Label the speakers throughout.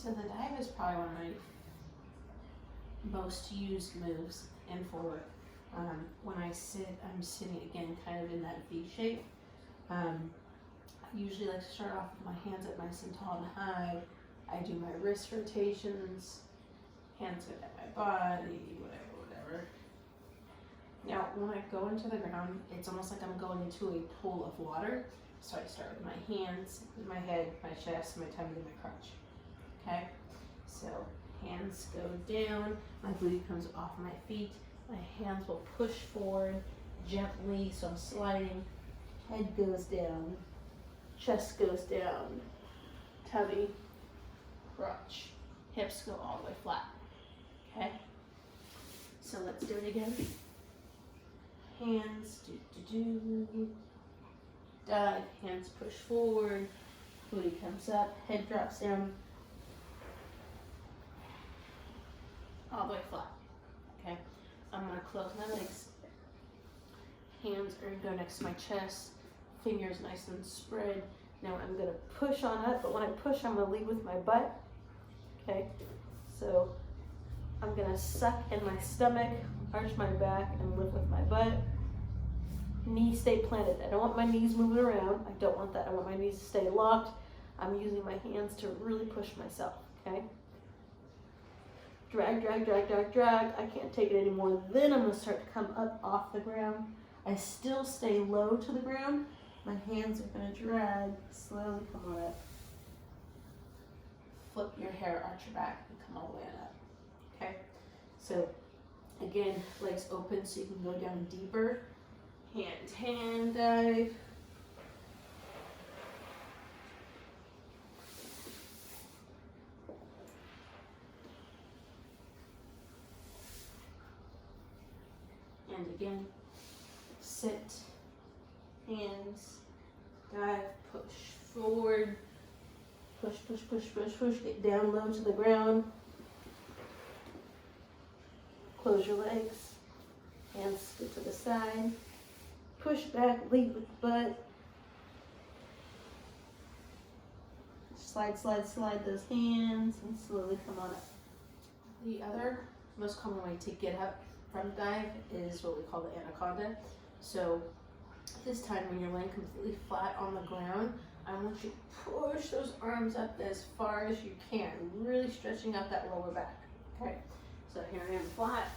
Speaker 1: So the dive is probably one of my most used moves in Floorwork. When I sit, I'm sitting again kind of in that V shape. I usually like to start off with my hands up nice and tall and high. I do my wrist rotations, hands go down my body, whatever. Now, when I go into the ground, it's almost like I'm going into a pool of water. So I start with my hands, with my head, my chest, my tummy, and my crotch. Okay? So hands go down, my booty comes off my feet, my hands will push forward gently, so I'm sliding. Head goes down, chest goes down, tummy, crotch, hips go all the way flat. Okay? So let's do it again. Hands, dive, hands push forward, booty comes up, head drops down, all the way flat. Okay? I'm going to close my legs. Hands are going to go next to my chest, fingers nice and spread. Now I'm going to push on up, but when I push, I'm going to lead with my butt. Okay? So I'm going to suck in my stomach, arch my back, and lift with my butt. Knees stay planted. I don't want my knees moving around. I don't want that. I want my knees to stay locked. I'm using my hands to really push myself. Okay? Drag, drag, drag, drag, drag. I can't take it anymore. Then I'm going to start to come up off the ground. I still stay low to the ground. My hands are going to drag, slowly come on up. Flip your hair, arch your back, and come all the way on up. Okay? So, again, legs open so you can go down deeper. Hand dive. And again, sit, hands, dive, push forward, push, push, push, push, push, get down low to the ground. Close your legs, hands go to the side, push back, lead with butt. Slide, slide, slide those hands and slowly come on up. The other most common way to get up from dive is what we call the anaconda. So this time when you're laying completely flat on the ground, I want you to push those arms up as far as you can, really stretching out that lower back. Okay, so here I am flat,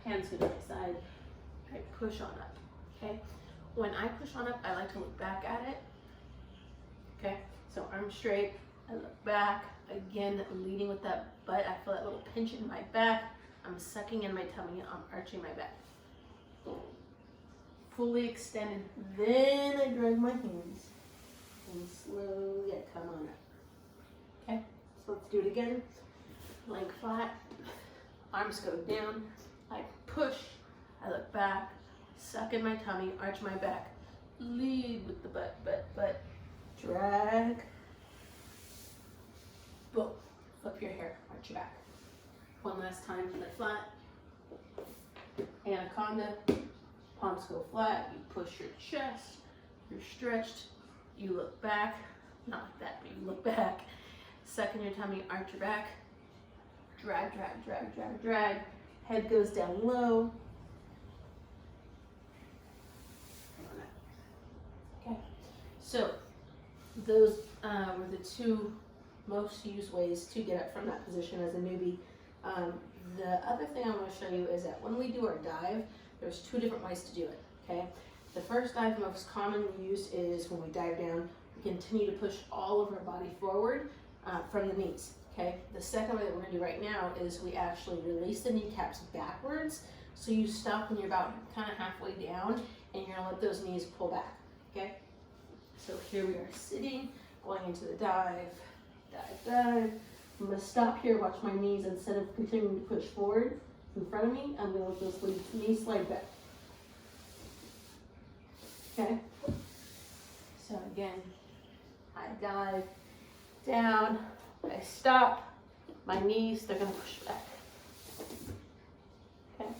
Speaker 1: hands go to my side, I push on up. Okay, when I push on up, I like to look back at it. Okay, so arms straight, I look back, again leading with that butt. I feel that little pinch in my back. I'm sucking in my tummy, I'm arching my back. Fully extended, then I drag my hands and slowly I come on up. Okay, so let's do it again. Leg flat, arms go down, I push, I look back, suck in my tummy, arch my back, lead with the butt, drag, boom, flip your hair, arch your back. One last time, leg flat, anaconda, palms go flat, you push your chest, you're stretched, you look back, not like that, but you look back, suck in your tummy, arch your back, drag, drag, drag, drag, drag, head goes down low. Okay, so those were the two most used ways to get up from that position as a newbie. The other thing I want to show you is that when we do our dive, there's two different ways to do it, okay? The first dive most commonly used is when we dive down, we continue to push all of our body forward from the knees, okay? The second way that we're going to do right now is we actually release the kneecaps backwards, so you stop when you're about kind of halfway down, and you're going to let those knees pull back, okay? So here we are sitting, going into the dive, dive, dive. I'm going to stop here, watch my knees. Instead of continuing to push forward in front of me, I'm going to let those knees slide back. Okay? So again, I dive down, I stop, my knees, they're going to push back. Okay?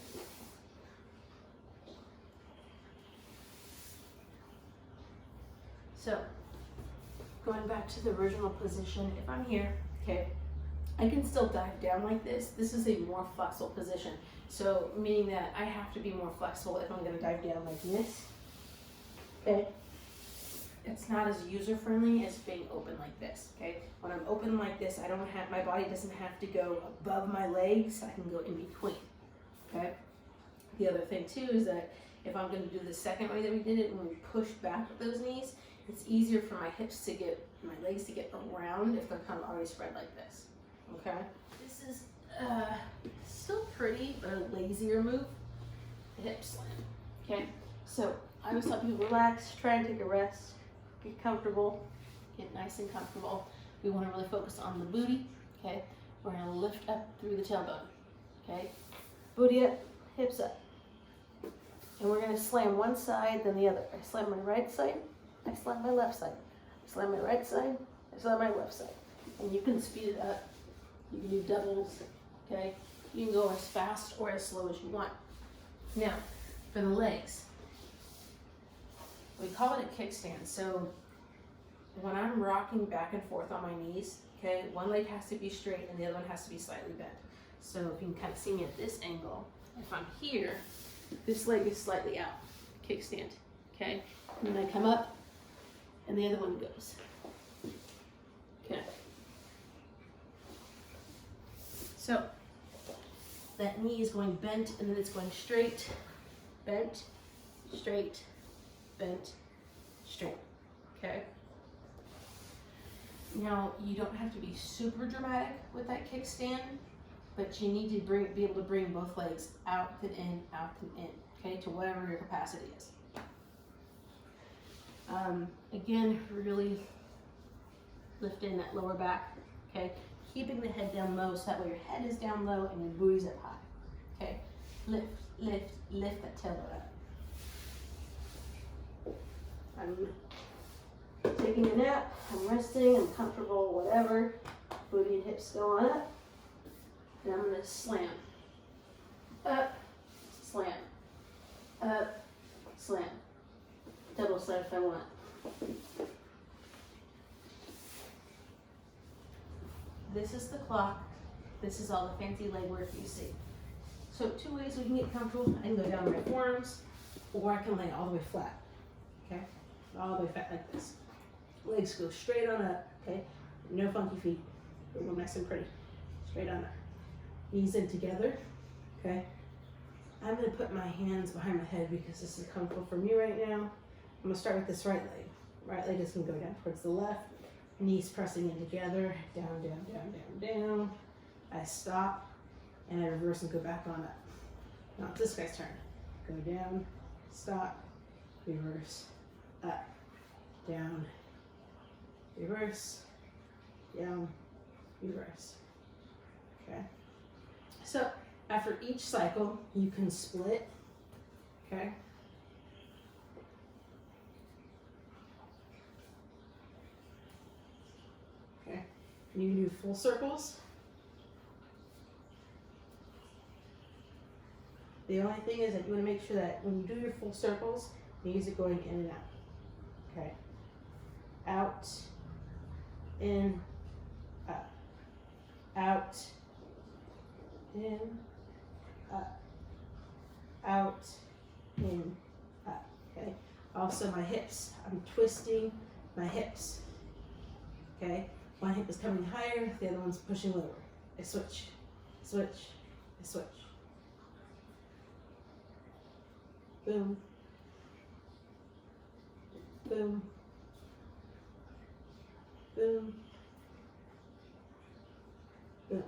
Speaker 1: So, going back to the original position, if I'm here, okay, I can still dive down like this. This is a more flexible position. So meaning that I have to be more flexible if I'm gonna dive down like this, okay? It's not as user-friendly as being open like this, okay? When I'm open like this, I don't have, my body doesn't have to go above my legs, I can go in between, okay? The other thing too is that if I'm gonna do the second way that we did it, when we push back with those knees, it's easier for my hips to get, my legs to get around if they're kind of already spread like this, okay? This is still pretty, but a lazier move, the hip slam, okay? So I always tell people relax, try and take a rest, get comfortable, get nice and comfortable. We want to really focus on the booty, okay? We're going to lift up through the tailbone, okay? Booty up, hips up. And we're going to slam one side, then the other. I slam my right side, I slam my left side. I slam my right side, I slam my left side. And you can speed it up. You can do doubles, okay? You can go as fast or as slow as you want. Now, for the legs, we call it a kickstand. So when I'm rocking back and forth on my knees, okay, one leg has to be straight and the other one has to be slightly bent. So if you can kind of see me at this angle, if I'm here, this leg is slightly out, kickstand, okay? And then I come up and the other one goes, okay. So that knee is going bent and then it's going straight, bent, straight, bent, straight, okay? Now, you don't have to be super dramatic with that kickstand, but you need to be able to bring both legs out and in, okay, to whatever your capacity is. Again, really lift in that lower back, okay? Keeping the head down low so that way your head is down low and your booty's up high, okay? Lift, lift, lift that tailbone up. I'm taking a nap, I'm resting, I'm comfortable, whatever. Booty and hips go on up. And I'm gonna slam. Up, slam. Up, slam. Double slam if I want. This is the clock. This is all the fancy leg work you see. So 2 ways we can get comfortable. I can go down my forearms, or I can lay all the way flat. Okay? All the way flat like this. Legs go straight on up, okay? No funky feet. Go nice and pretty. Straight on up. Knees in together, okay? I'm gonna put my hands behind my head because this is comfortable for me right now. I'm gonna start with this right leg. Right leg is gonna go down towards the left. Knees pressing in together. Down, down, down, down, down. I stop and I reverse and go back on up. Now it's this guy's turn. Go down, stop, reverse, up, down, reverse, down, reverse. Okay. So after each cycle, you can split. Okay. Okay. You can do full circles. The only thing is that you want to make sure that when you do your full circles, knees are going in and out. Okay. Out, in, up. Out, in, up. Out, in, up. Okay. Also my hips. I'm twisting my hips. Okay. One hip is coming higher, the other one's pushing lower. I switch, switch, I switch. Boom, boom, boom, boom.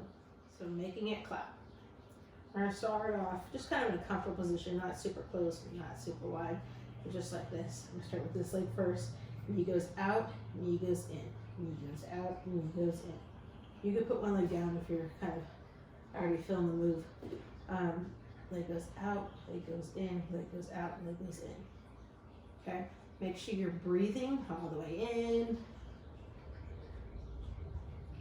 Speaker 1: So making it clap. We're gonna start off just kind of in a comfortable position, not super close, not super wide, but just like this. I'm gonna start with this leg first. Knee goes out, knee goes in. Knee goes out, knee goes in. You could put one leg down if you're kind of already feeling the move. Leg goes out, leg goes in, leg goes out, leg goes in. Okay? Make sure you're breathing all the way in.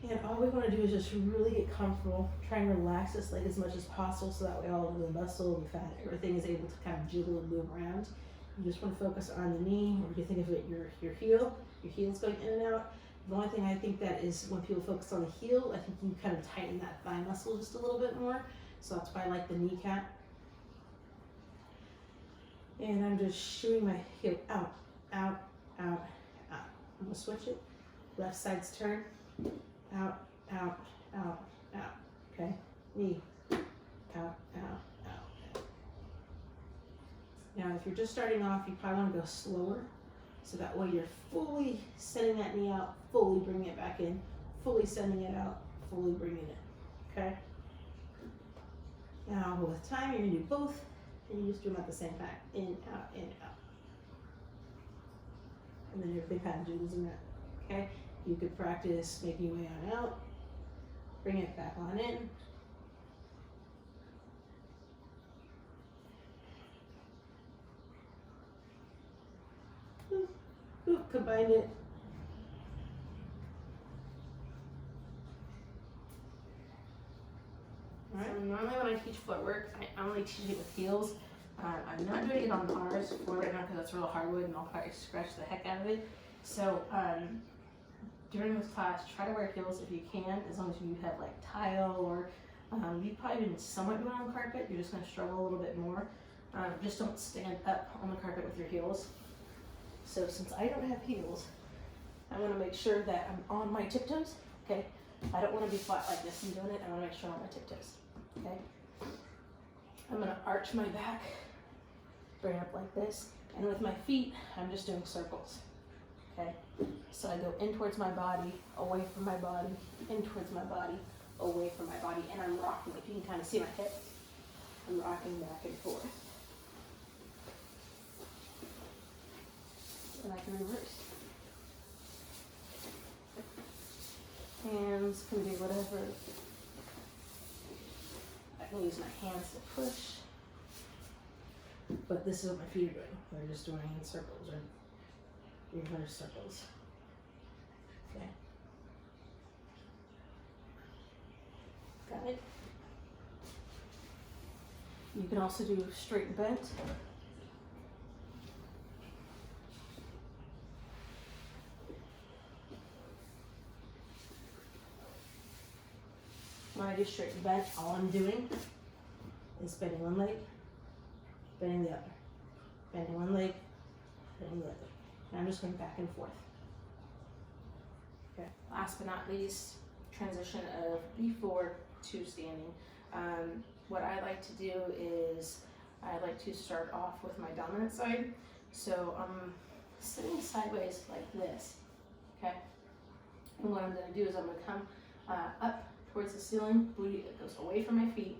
Speaker 1: And all we want to do is just really get comfortable. Try and relax this leg as much as possible so that way all of the muscle, the fat, everything is able to kind of jiggle and move around. You just want to focus on the knee, or you can think of it your heel. Your heel's going in and out. The only thing I think that is when people focus on the heel, I think you kind of tighten that thigh muscle just a little bit more. So that's why I like the kneecap. And I'm just shooting my heel out, out, out, out. I'm gonna switch it. Left side's turn. Out, out, out, out. Okay? Knee. Out, out, out. Now if you're just starting off, you probably want to go slower. So that way you're fully sending that knee out, fully bringing it back in, fully sending it out, fully bringing it, okay? Now with time, you're gonna do both, and you just do them at the same time, in, out, out. And then everything kind of jiggles in that, okay? You could practice making your way on out, bring it back on in. Combine it. Alright, so normally when I teach footwork, I only teach it with heels. I'm not doing it on ours for right now because that's real hardwood and I'll probably scratch the heck out of it. So during this class, try to wear heels if you can, as long as you have like tile or you've probably been somewhat doing it on carpet, you're just going to struggle a little bit more. Just don't stand up on the carpet with your heels. So since I don't have heels, I want to make sure that I'm on my tiptoes, okay? I don't want to be flat like this and doing it. I want to make sure I'm on my tiptoes, okay? I'm going to arch my back, bring it up like this, and with my feet, I'm just doing circles, okay? So I go in towards my body, away from my body, in towards my body, away from my body, and I'm rocking. If you can kind of see my hips, I'm rocking back and forth. And I can reverse. Hands can do whatever. I can use my hands to push. But this is what my feet are doing. They're just doing circles or reverse circles. Okay. Got it? You can also do straight and bent. When I do straight and bent, all I'm doing is bending one leg, bending the other, bending one leg, bending the other. And I'm just going back and forth. Okay. Last but not least, transition of before to standing. What I like to do is I like to start off with my dominant side. So I'm sitting sideways like this, okay? And what I'm going to do is I'm going to come up towards the ceiling, booty goes away from my feet,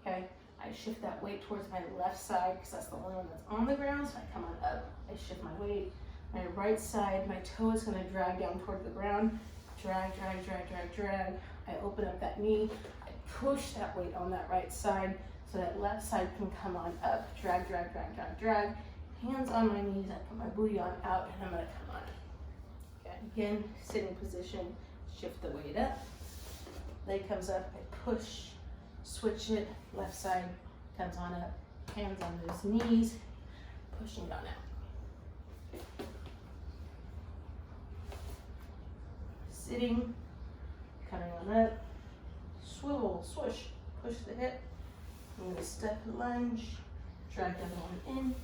Speaker 1: okay? I shift that weight towards my left side because that's the only one that's on the ground, so I come on up, I shift my weight. My right side, my toe is going to drag down toward the ground, drag, drag, drag, drag, drag. I open up that knee, I push that weight on that right side so that left side can come on up, drag, drag, drag, drag, drag. Hands on my knees, I put my booty on out, and I'm going to come on up. Okay, again, sitting position, shift the weight up. Leg comes up, I push, switch it, left side comes on up, hands on those knees, pushing it on out. Sitting, coming on up, swivel, swoosh, push the hip. I'm going to step and lunge, drag the other one in,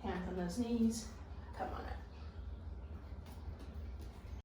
Speaker 1: hands on those knees, come on up.